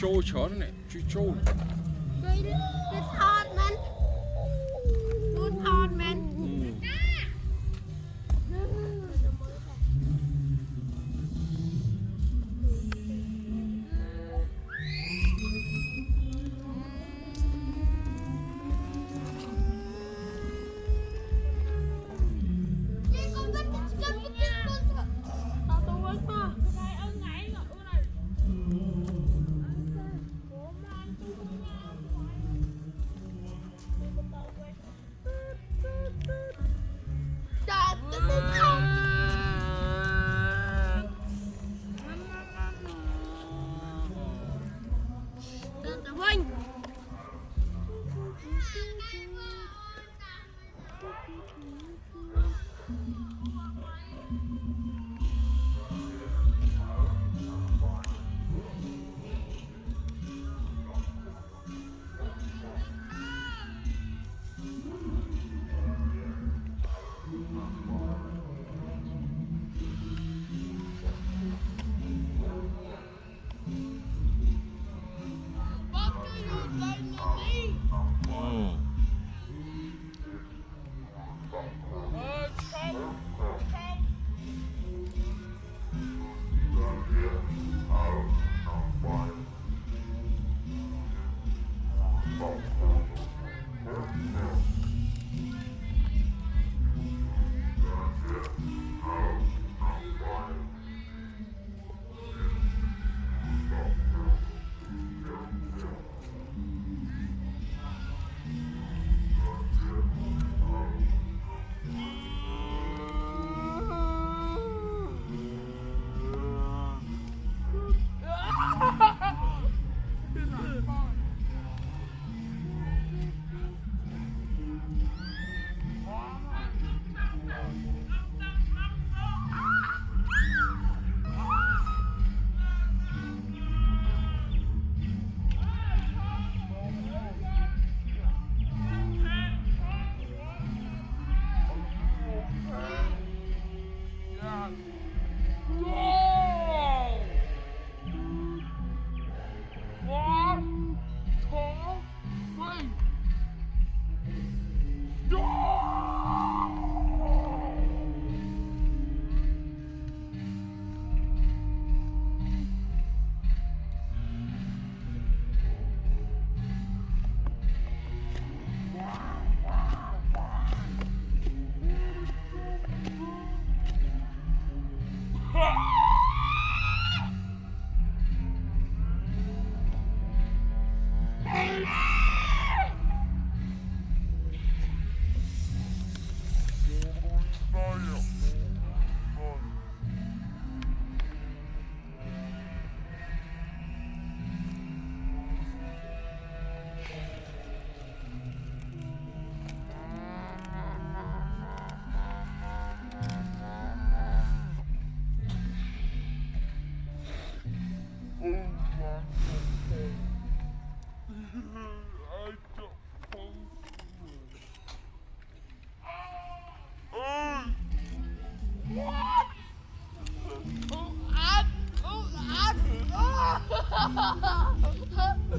trôi chớn này truy trôiทอดมันดูทอดมัน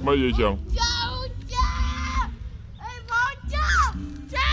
Mấy gì chồng? Chào cha. Ê bố cha. Cha.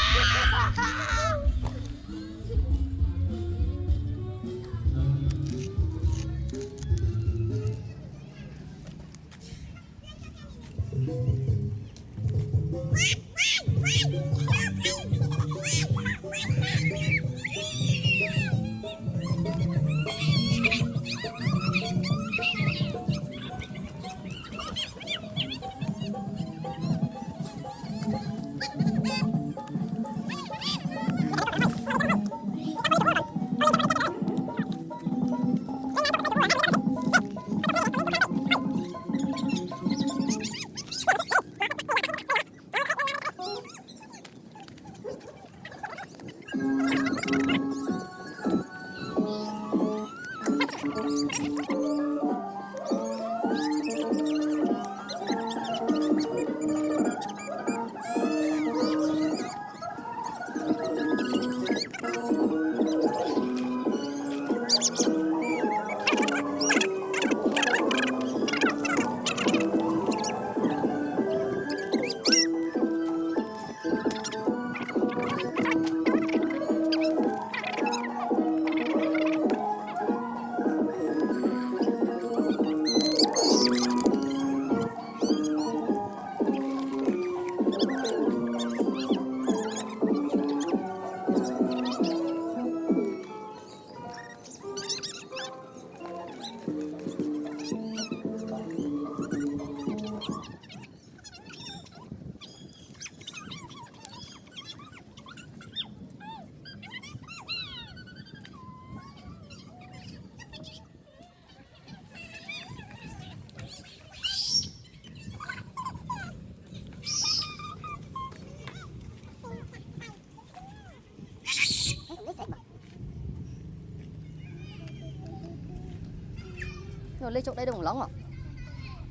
lấy chục đây đồng lóng à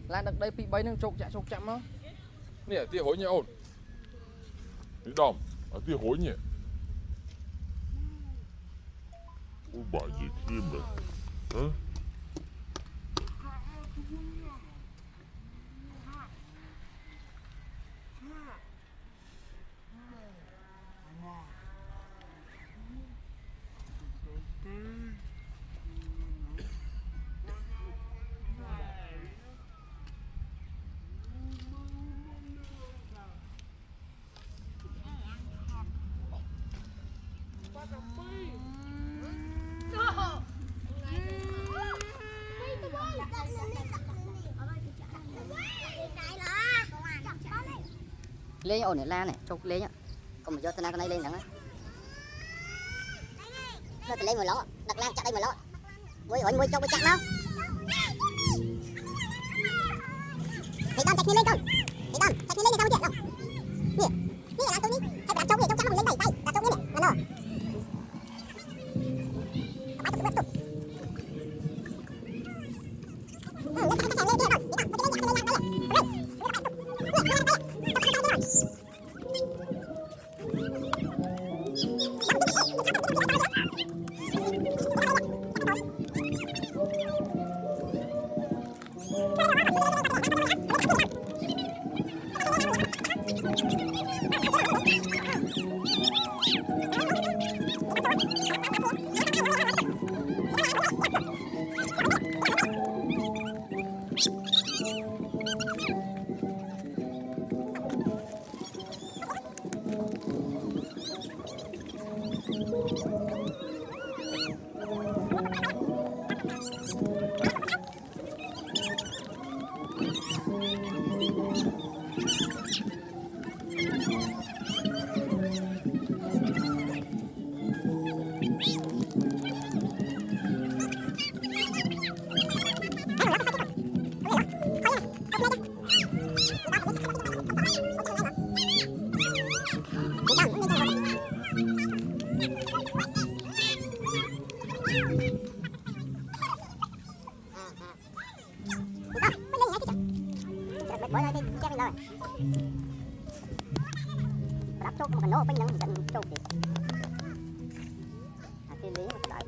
lan được đây pi bay nó chục chạm á nè tia hối nhỉ ôn Đi đom. À tia hối nhỉ. Ôi bà gì kia mà. Hả? lên ổn này la này chục lên nhá còn một do tên cái này lên thằng á nó lên một lỗ đặt lan chặt đây một lỗ mũi cho chặt đâu thì đâm chặt lên con thì đâm chặt lên thì sao vậy đâu nè là tôi đi hay đặt trống này trong lên tay đặt trống này nè nó đắp chốt mà nó bên năng giận chốt đi à cái lý mà đợi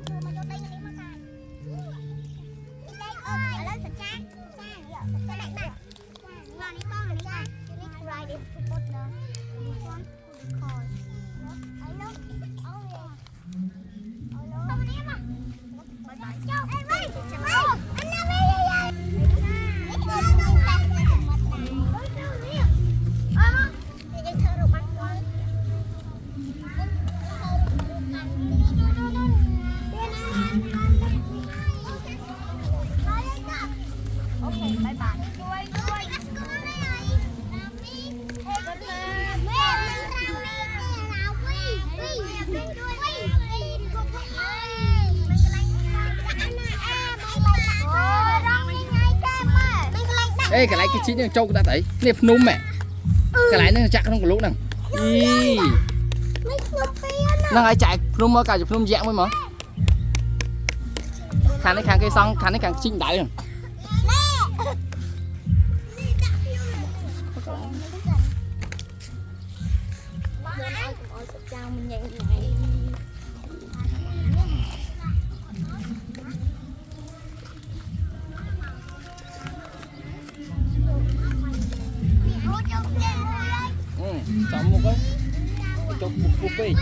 ê cái này cái chín châu đã thấy liệp núm mẹ cái này nó chắc không có lúc nào đi nó ai chạy núm mới cả chụp núm dạng mới mà khán cái cây xong khán cái chinh đáy rồi chọn một cái chụp một đi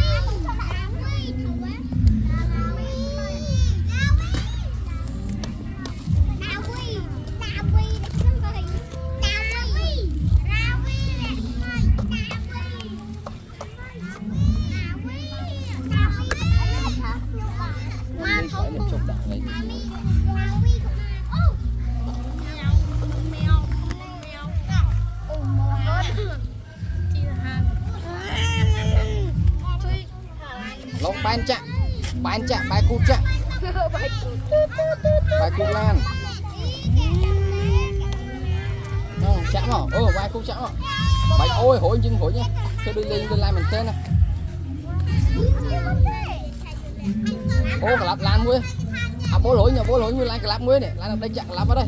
lông ban chạm bài cút chạm bài cút lan chạm hả bài cút chạm hả bài ôi hối nhưng hối nhá tôi đi lên lại mình tên này ô cả lạp lan quá bố lỗi mới lại cái lắp mới này, lại đây chặt lắp vào đây.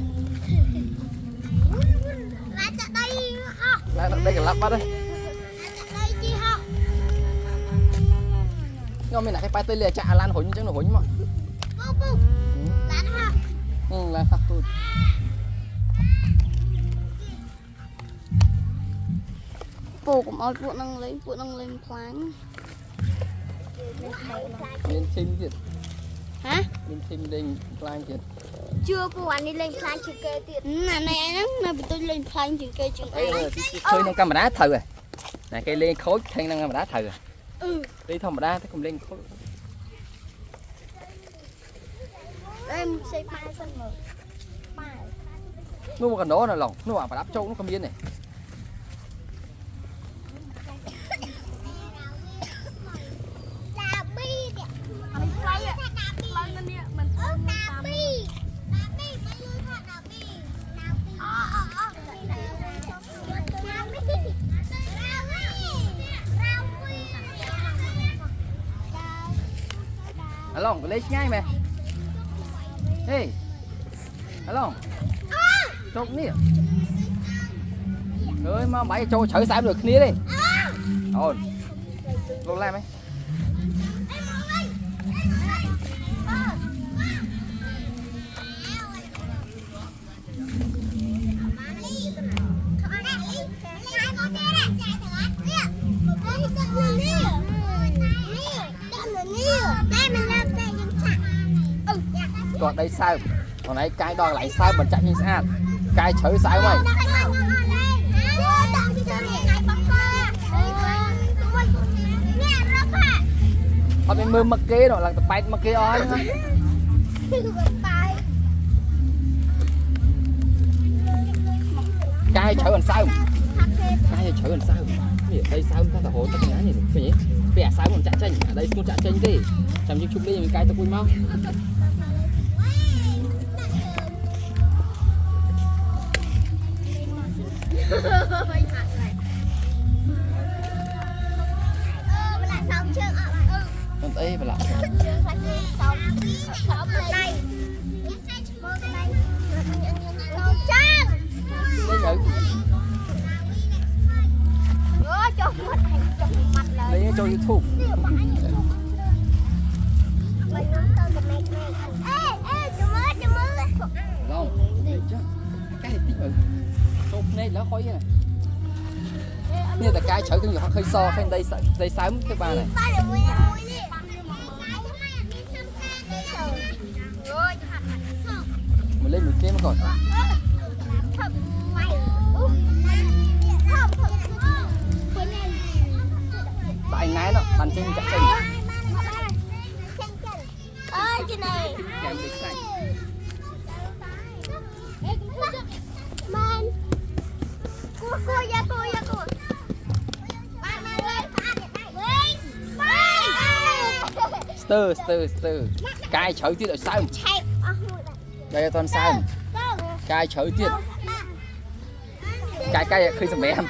Lại chặt đây ha. Lại đây cái lắp vào đây. Chặt đây chi ha. Nhưng mình lại cái bài tây lìa chặt lan hối chứ nó hối mà. Bu. Lan ha. Lan ha tôi. Pù cũng ơi phụ năng lên phán. Lên thêmទៀត ហ៎ មានធីមលេងខ្លាំងទៀត chưa cô anh đi lên plan chữ kêទៀតណានេះហ្នឹងនៅបន្ទុយលេង plan ជើងគេជើង អីឃើញក្នុងកាមេរ៉ាត្រូវហើយណាគេលេងខូចឃើញក្នុងកាមេរ៉ាត្រូវហើយលេងធម្មតាតែកុំលេងខូច em xây bài sân mở bài នោះមកកណ្ដោនៅឡងនោះអាប្រដាប់ជោគនោះក៏មានដែរ Along, lấy ngay mày. Hey. Along. Chốt nè. Rồi mà mày cho chở sao được kia đi. Ôi. Lột lại mày. Còn đây sao? Còn này cái đo lại sao mình chạy như sao? Cái chở sao mày? Ở bên mưa mắc kế rồi là tập bay mắc kế ói nữa. Cái chở làm sao? Cái chở làm sao? Đây sao ta hồ ta cái này nhỉ? Bẻ sao còn chạy tranh? Ở đây không chạy tranh đi. Chăm chút đi mình cái ta vui mau. Con tê và lại lấy cho YouTube. Không, cái này tí chụp này nó khói này. Như là cái chở cái nhiều hơi so cái đây sớm cái ba này. Mình lên mình kiếm còn. Tại nái nó bàn chân chạy chân. ơi cái này. Kèm địch xanh. Man. Cô ra. Stir. Cái chở tiết ở sao? Đây là toàn sao? Cái chở tiết. Cái khi sầm em.